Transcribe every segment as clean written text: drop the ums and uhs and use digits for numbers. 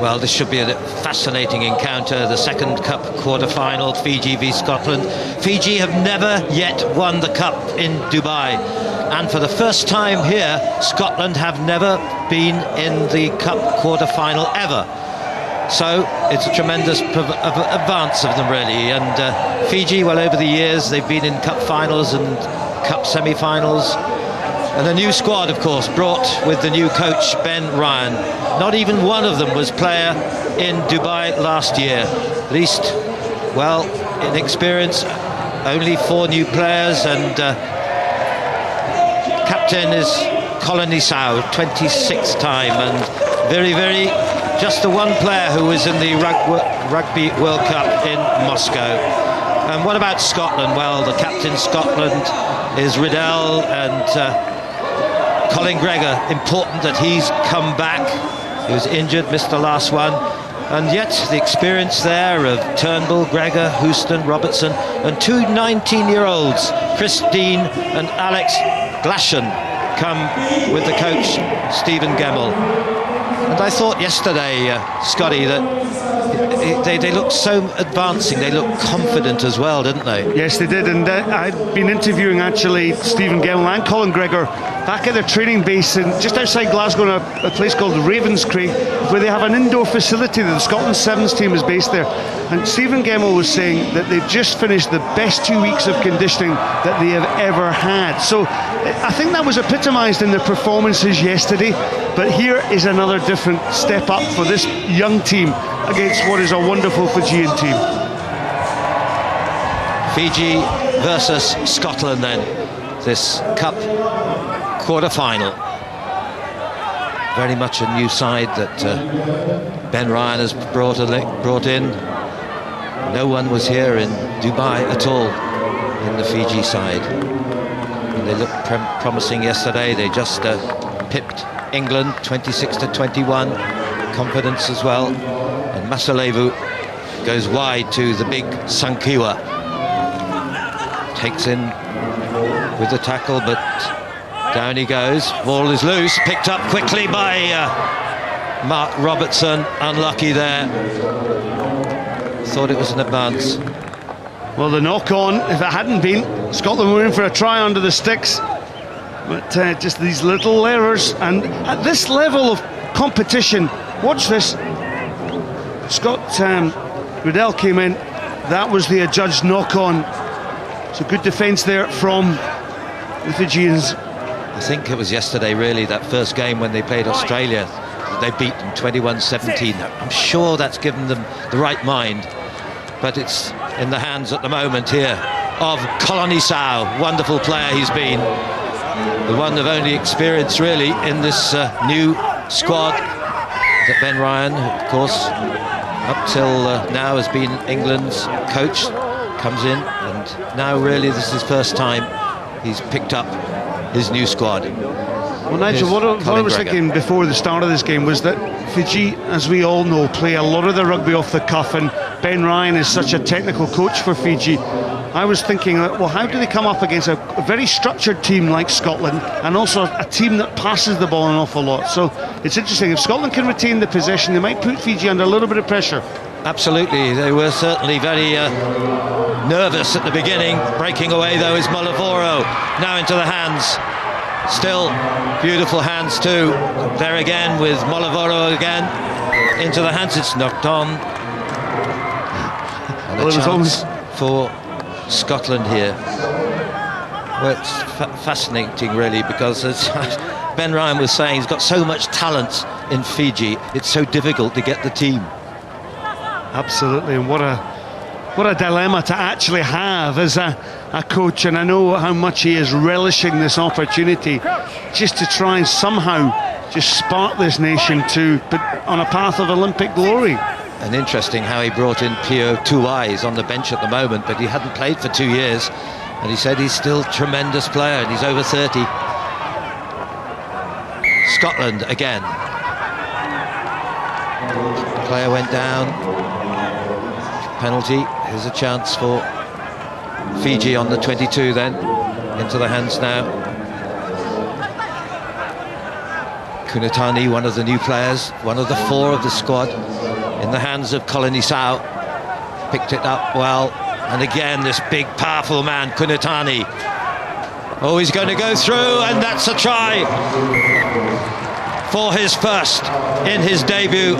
Well, this should be a fascinating encounter. The second Cup quarter-final, Fiji v Scotland. Fiji have never yet won the Cup in Dubai. And for the first time here, Scotland have never been in the Cup quarter-final ever. So it's a tremendous advance of them, really. And Fiji, well, over the years, they've been in Cup finals and Cup semi-finals. And the new squad, of course, brought with the new coach, Ben Ryan. Not even one of them was player in Dubai last year. At least, well, in experience, only 4 new players, and captain is Colin Isao, 26th time, and very, just the one player who was in the Rugby World Cup in Moscow. And what about Scotland? Well, the captain Scotland is Riddell, and Colin Gregor, important that he's come back. He was injured, missed the last one. And yet the experience there of Turnbull, Gregor, Houston, Robertson, and 2 19-year-olds, Chris Dean and Alex Glashan, come with the coach, Stephen Gemmell. And I thought yesterday, Scotty, that they looked so advancing, they looked confident as well, didn't they? Yes, they did, and I'd been interviewing actually Stephen Gemmell and Colin Gregor back at their training base in, just outside Glasgow, in a place called Ravenscraig, where they have an indoor facility that the Scotland Sevens team is based there. And Stephen Gemmell was saying that they've just finished the best 2 weeks of conditioning that they have ever had. So I think that was epitomised in their performances yesterday, but here is another different step up for this young team against what is a wonderful Fijian team. Fiji versus Scotland then, this Cup quarter-final. Very much a new side that Ben Ryan has brought in. No one was here in Dubai at all in the Fiji side. And they looked promising yesterday. They just pipped England 26-21. Confidence as well. And Masalevu goes wide to the big Sankiwa. Takes in with the tackle, but down he goes. Ball is loose, picked up quickly by Mark Robertson. Unlucky there. Thought it was an advance. Well, the knock-on, if it hadn't been, Scotland were in for a try under the sticks. But just these little errors, and at this level of competition, watch this. Scott Riddell came in, that was the adjudged knock-on. So good defence there from the Fijians. I think it was yesterday, really, that first game when they played Australia. They beat them 21-17. I'm sure that's given them the right mind. But it's in the hands at the moment here of Colin Isao. Wonderful player he's been. The one of only experience, really, in this new squad that Ben Ryan, of course, up till now has been England's coach, comes in, and now really this is his first time he's picked up his new squad. Well, Nigel, what I was thinking before the start of this game was that Fiji, as we all know, play a lot of the rugby off the cuff, and Ben Ryan is such a technical coach for Fiji. I was thinking, well, how do they come up against a very structured team like Scotland, and also a team that passes the ball an awful lot? So it's interesting, if Scotland can retain the possession, they might put Fiji under a little bit of pressure. Absolutely, they were certainly very nervous at the beginning. Breaking away, though, is Molavoro. Now into the hands. Still beautiful hands too. There again with Molavoro again. Into the hands, it's knocked on. And well, a chance for Scotland here. Well, it's fascinating, really, because as Ben Ryan was saying, he's got so much talent in Fiji, it's so difficult to get the team. Absolutely, and what a dilemma to actually have as a coach, and I know how much he is relishing this opportunity just to try and somehow just spark this nation but on a path of Olympic glory. And interesting how he brought in Pio Tuai. He's on the bench at the moment, but he hadn't played for 2 years, and he said he's still a tremendous player, and he's over 30. Scotland again. The player went down. Penalty. Here's a chance for Fiji on the 22 then. Into the hands now. Kunatani, one of the new players, one of the 4 of the squad. in the hands of Kolonisau. Picked it up well, and again this big powerful man Kunitani. Oh, he's going to go through, and that's a try for his first in his debut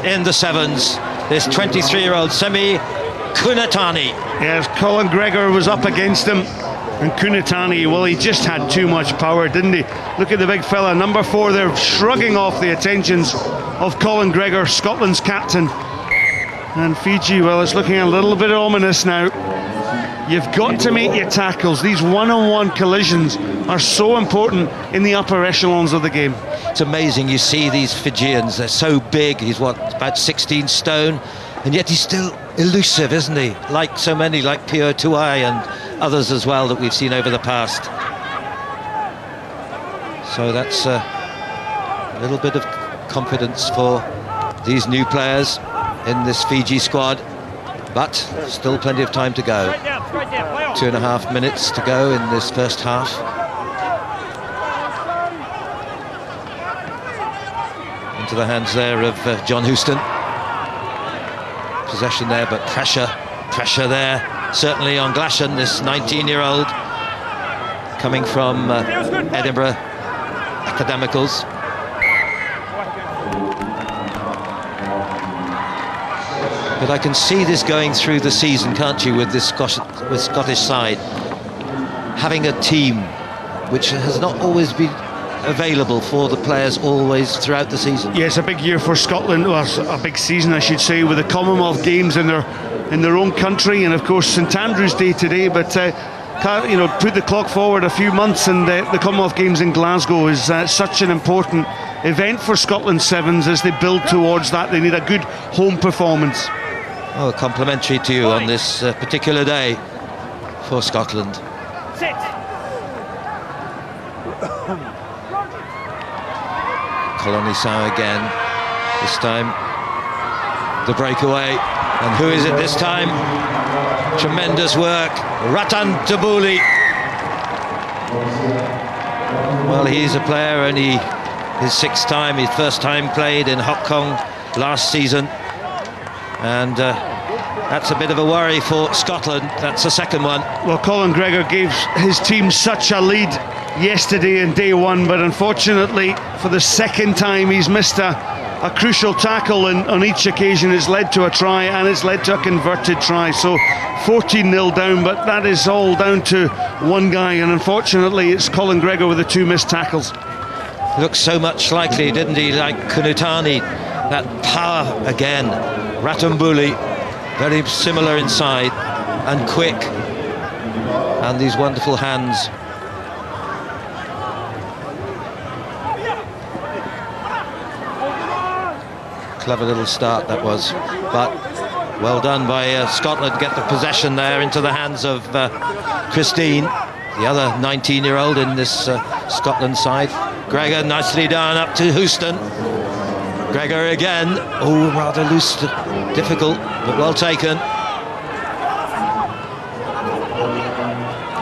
in the sevens. This 23-year-old Semi Kunitani. Yes, Colin Gregor was up against him, and Kunitani, well, he just had too much power, didn't he? Look at the big fella, number 4 there, shrugging off the attentions of Colin Gregor, Scotland's captain. And Fiji, well, it's looking a little bit ominous now. You've got to make your tackles. These one-on-one collisions are so important in the upper echelons of the game. It's amazing, you see these Fijians, they're so big. He's what, about 16 stone, and yet he's still elusive, isn't he? Like so many, like Pio Tuai and others as well that we've seen over the past. So that's a little bit of confidence for these new players in this Fiji squad, but still plenty of time to go. 2.5 minutes to go in this first half. Into the hands there of John Houston. Possession there, but pressure there, certainly on Glashan, this 19-year-old coming from Edinburgh Academicals. But I can see this going through the season, can't you, with this Scottish side, having a team which has not always been available for the players always throughout the season. Yeah, it's a big year for Scotland, well, a big season I should say, with the Commonwealth Games in their own country, and of course St Andrew's Day today, but you know, put the clock forward a few months, and the Commonwealth Games in Glasgow is such an important event for Scotland Sevens. As they build towards that, they need a good home performance. Oh, complimentary to you on this particular day for Scotland. Sit. Kolonisau again, this time the breakaway, and who is it this time? Tremendous work, Ratan Tabuli. Well, he's a player, only his 6th time, his first time played in Hong Kong last season, and that's a bit of a worry for Scotland. That's the 2nd one. Well, Colin Gregor gave his team such a lead yesterday in day 1, but unfortunately for the 2nd time he's missed a crucial tackle, and on each occasion it's led to a try, and it's led to a converted try. So 14-0 down, but that is all down to one guy, and unfortunately it's Colin Gregor with the 2 missed tackles. Looks so much likely, didn't he, like Kunitani, that power again. Ratambuli, very similar inside and quick, and these wonderful hands. Clever little start that was, but well done by Scotland. Get the possession there into the hands of Christine, the other 19-year-old in this Scotland side. Gregor nicely done up to Houston. Gregor again, oh, rather loose, difficult, but well taken.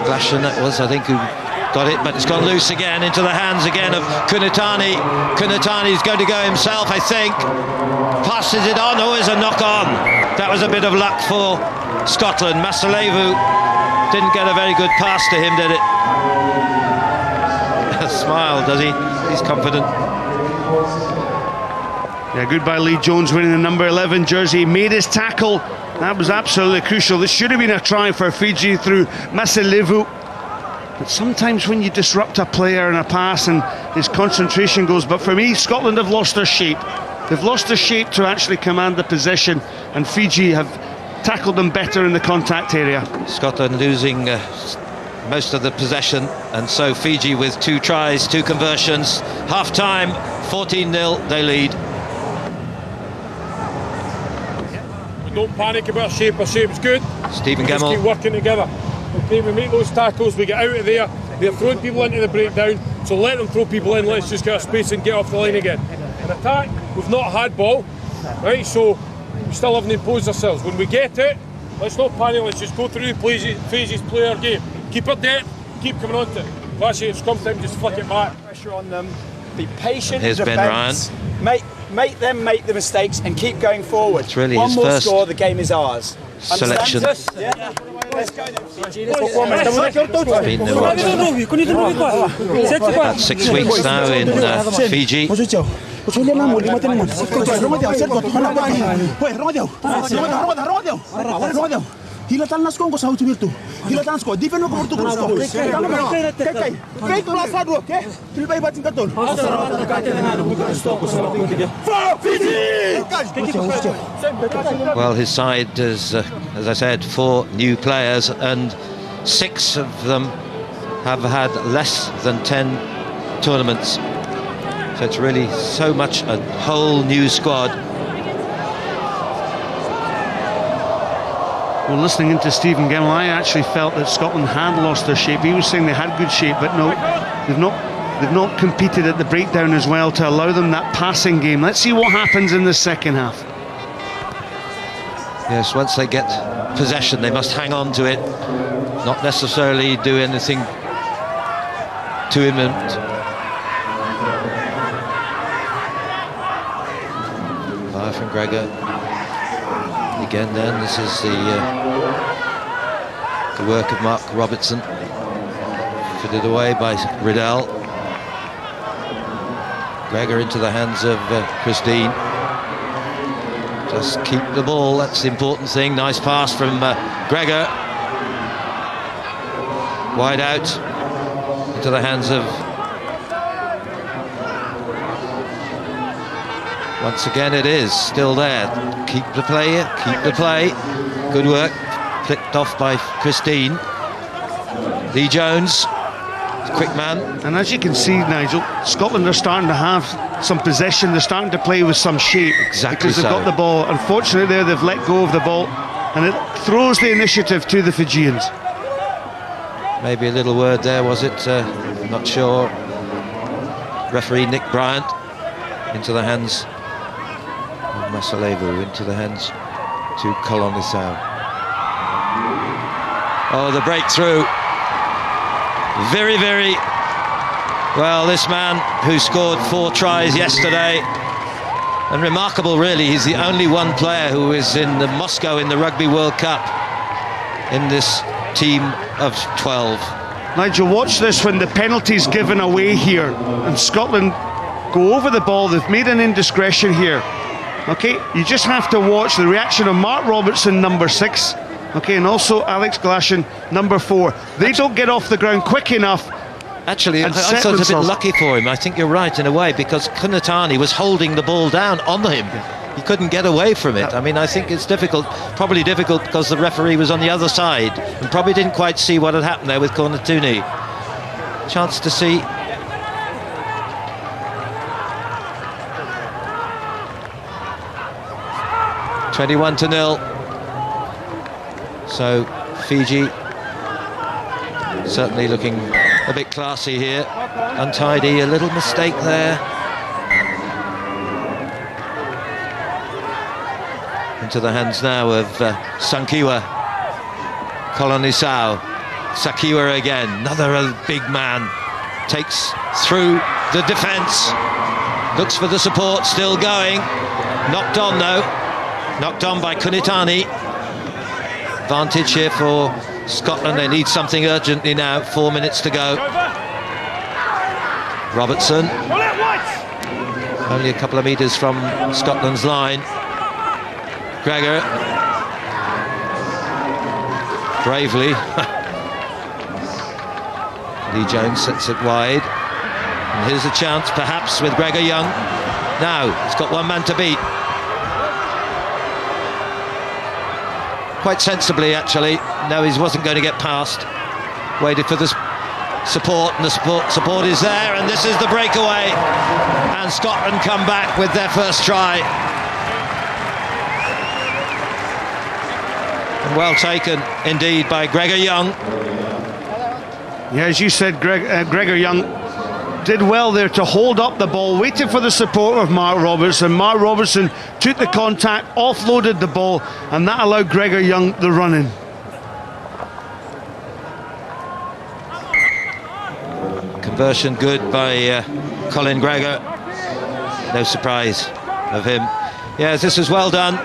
Glashan, that was, I think, who got it, but it's gone loose again into the hands again of Kunitani. Kunitani's going to go himself, I think. Passes it on, oh, it's a knock on. That was a bit of luck for Scotland. Masalevu didn't get a very good pass to him, did it? Smile, does he? He's confident. Yeah, goodbye Lee Jones, winning the number 11 jersey. Made his tackle. That was absolutely crucial. This should have been a try for Fiji through Masalevu. But sometimes when you disrupt a player in a pass and his concentration goes, but for me, Scotland have lost their shape. They've lost their shape to actually command the possession, and Fiji have tackled them better in the contact area. Scotland losing most of the possession, and so Fiji with 2 tries, 2 conversions. Half time, 14-0, they lead. We don't panic about shape. Our shape's good. Stephen We just Gemmell. keep working together. Okay, we make those tackles, we get out of there. They're throwing people into the breakdown, so let them throw people in. Let's just get our space and get off the line again. In attack, we've not had ball, right? So we still haven't imposed ourselves. When we get it, let's not panic. Let's just go through the phases, play our game. Keep our depth, keep coming on to it. Last year, scrum time, just flick it back. Pressure on them. Be patient. Here's Ben defense. Ryan. Make make them make the mistakes and keep going forward. It's really one his more first score, the game is ours. selection. Yeah? Let's go then, Fiji. It's been about 6 weeks now in Fiji. Well, his side is, as I said, 4 new players, and 6 of them have had less than 10 tournaments. So it's really so much a whole new squad. Well, listening into Stephen Gemmell, I actually felt that Scotland had lost their shape. He was saying they had good shape, but no, they've not competed at the breakdown as well to allow them that passing game. Let's see what happens in the second half. Yes, once they get possession, they must hang on to it, not necessarily do anything too imminent. Fire from Gregor. Again then, this is the work of Mark Robertson. Fitted away by Riddell. Gregor into the hands of Christine. Just keep the ball, that's the important thing. Nice pass from Gregor. Wide out into the hands of... Once again it is still there. Keep the play, keep the play. Good work. Flicked off by Christine. Lee Jones, quick man. And as you can see, Nigel, Scotland are starting to have some possession. They're starting to play with some shape. Exactly, because they've got the ball. Unfortunately there, they've let go of the ball, and it throws the initiative to the Fijians. Maybe a little word there, was it? Not sure. Referee Nick Bryant into the hands of Masalevu, into the hands to Kolonisau. Oh, the breakthrough. Very, very well, this man who scored 4 tries yesterday, and remarkable really, he's the only one player who is in the Moscow in the Rugby World Cup in this team of 12. Nigel, watch this when the penalty's given away here and Scotland go over the ball. They've made an indiscretion here. Okay, you just have to watch the reaction of Mark Robertson, number 6. Okay, and also Alex Glashan, number 4. They don't get off the ground quick enough. Actually, I thought it was a bit lucky for him. I think you're right in a way, because Kunatani was holding the ball down on him. He couldn't get away from it. I mean, I think it's difficult, probably difficult because the referee was on the other side and probably didn't quite see what had happened there with Kunatani. Chance to see. (21-0). So Fiji certainly looking a bit classy here. Untidy, a little mistake there. Into the hands now of Sankiwa. Kolonisau. Sakiwa again, another big man. Takes through the defence. Looks for the support, still going. Knocked on though. Knocked on by Kunitani. Advantage here for Scotland. They need something urgently now. 4 minutes to go. Robertson. Only a couple of metres from Scotland's line. Gregor. Bravely. Lee Jones sets it wide. And here's a chance, perhaps, with Gregor Young. Now, he's got one man to beat. Quite sensibly, actually. No, he wasn't going to get past. Waited for the support, and the support is there, and this is the breakaway. And Scotland come back with their first try. And well taken, indeed, by Gregor Young. Yeah, as you said, Gregor Young did well there to hold up the ball, waited for the support of Mark Robertson. Mark Robertson took the contact, offloaded the ball, and that allowed Gregor Young the run-in. Conversion good by Colin Gregor. No surprise. of him. Yes, this was well done.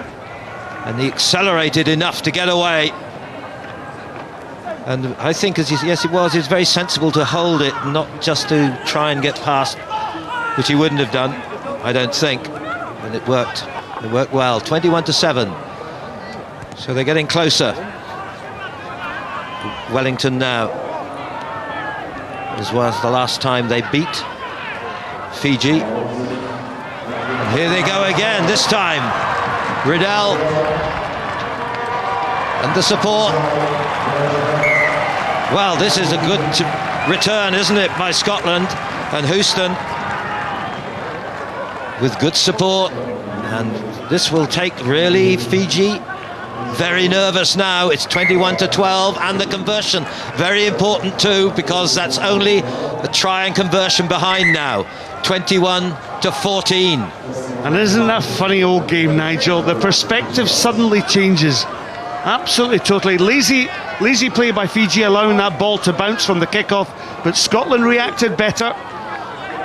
And he accelerated enough to get away. And I think, yes, it was. It's very sensible to hold it, not just to try and get past, which he wouldn't have done, I don't think. And it worked. It worked well. 21-7. So they're getting closer. Wellington now. This was the last time they beat Fiji. And here they go again. This time, Riddell and the support. Well, this is a good return, isn't it, by Scotland and Houston with good support. And this will take really Fiji very nervous now. It's 21-12, and the conversion very important too, because that's only a try and conversion behind now. 21-14. And isn't that a funny old game, Nigel? The perspective suddenly changes. Absolutely, totally. Lazy play by Fiji, allowing that ball to bounce from the kickoff, but Scotland reacted better,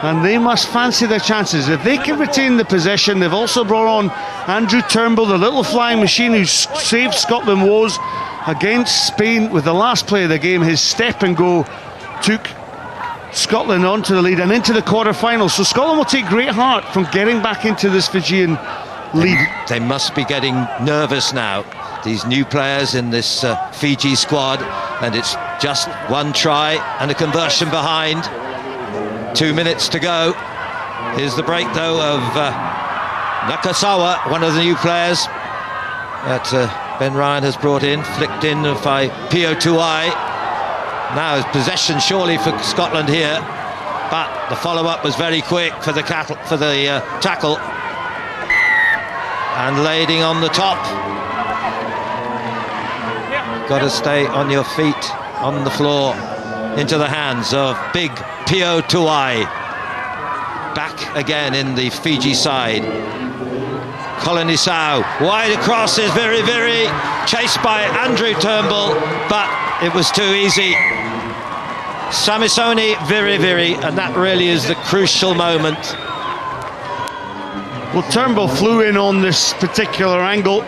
and they must fancy their chances. If they can retain the possession, they've also brought on Andrew Turnbull, the little flying machine who saved Scotland woes against Spain with the last play of the game. His step and go took Scotland onto the lead and into the quarter-finals. So Scotland will take great heart from getting back into this Fijian lead. They must be getting nervous now, these new players in this Fiji squad, and it's just one try and a conversion behind. 2 minutes to go. Here's the break though of Nakasawa, one of the new players that Ben Ryan has brought in, flicked in by Pio Tuai. Now possession surely for Scotland here, but the follow-up was very quick for the tackle, and Lading on the top. Got to stay on your feet, on the floor, into the hands of big Pio Tuai. Back again in the Fiji side. Kolonisau wide across, is very chased by Andrew Turnbull, but it was too easy. Samisoni very, and that really is the crucial moment. Well, Turnbull flew in on this particular angle,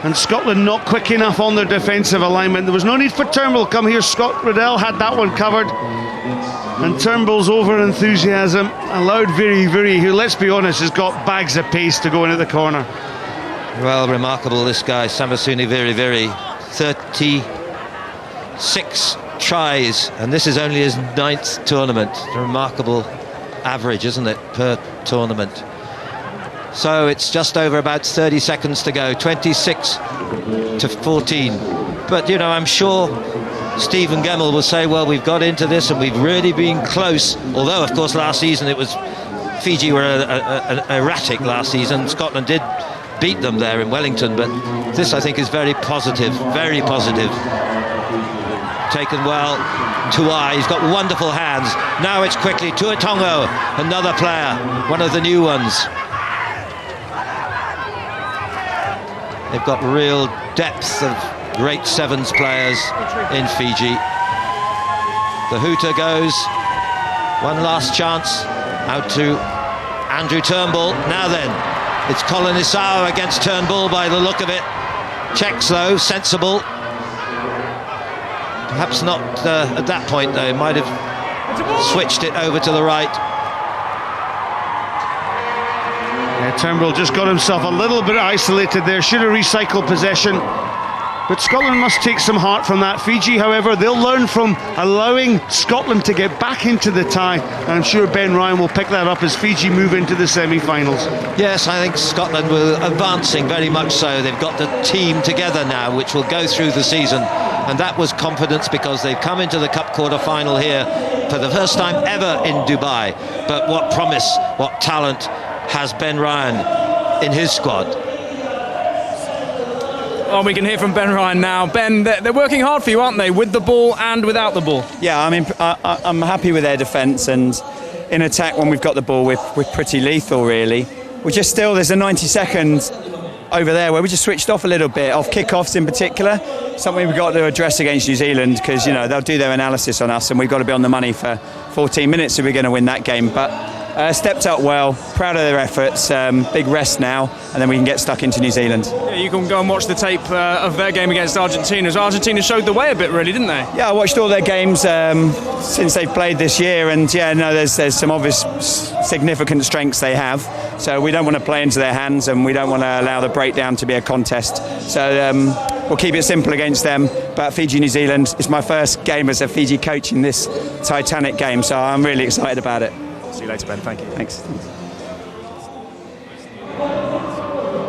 and Scotland not quick enough on their defensive alignment. There was no need for Turnbull to come here. Scott Riddell had that one covered, and Turnbull's over-enthusiasm allowed Viri, who, let's be honest, has got bags of pace, to go into the corner. Well, remarkable, this guy, Samisoni Viri. 36 tries, and this is only his 9th tournament. A remarkable average, isn't it, per tournament? So it's just over about 30 seconds to go, 26-14. But, you know, I'm sure Stephen Gemmell will say, well, we've got into this and we've really been close. Although, of course, last season it was Fiji were erratic last season. Scotland did beat them there in Wellington, but this, I think, is very positive, very positive. Taken well. Tuai, he's got wonderful hands. Now it's quickly Tuatongo, another player, one of the new ones. They've got real depth of great sevens players in Fiji. The hooter goes. One last chance out to Andrew Turnbull. Now then, it's Kolonisau against Turnbull by the look of it. Checks though, sensible. Perhaps not at that point though, might have switched it over to the right. Yeah, Turnbull just got himself a little bit isolated there, should have recycled possession. But Scotland must take some heart from that. Fiji, however, they'll learn from allowing Scotland to get back into the tie, and I'm sure Ben Ryan will pick that up as Fiji move into the semi-finals. Yes, I think Scotland will advancing very much so. They've got the team together now, which will go through the season, and that was confidence because they've come into the Cup quarter-final here for the first time ever in Dubai. But what promise, what talent has Ben Ryan in his squad. Oh, we can hear from Ben Ryan now. Ben, they're working hard for you, aren't they, with the ball and without the ball? Yeah, I mean, I'm happy with their defence, and in attack when we've got the ball, we're pretty lethal, really. We're just still, there's a 90 seconds over there where we just switched off a little bit, off kick-offs in particular, something we've got to address against New Zealand, because, you know, they'll do their analysis on us and we've got to be on the money for 14 minutes if we're going to win that game. But Stepped up well, proud of their efforts, big rest now, and then we can get stuck into New Zealand. Yeah, you can go and watch the tape of their game against Argentina. So Argentina showed the way a bit, really, didn't they? Yeah, I watched all their games since they've played this year, and there's some obvious significant strengths they have. So we don't want to play into their hands, and we don't want to allow the breakdown to be a contest. So we'll keep it simple against them. But Fiji-New Zealand is my first game as a Fiji coach in this Titanic game, so I'm really excited about it. See you later, Ben. Thank you. Thanks.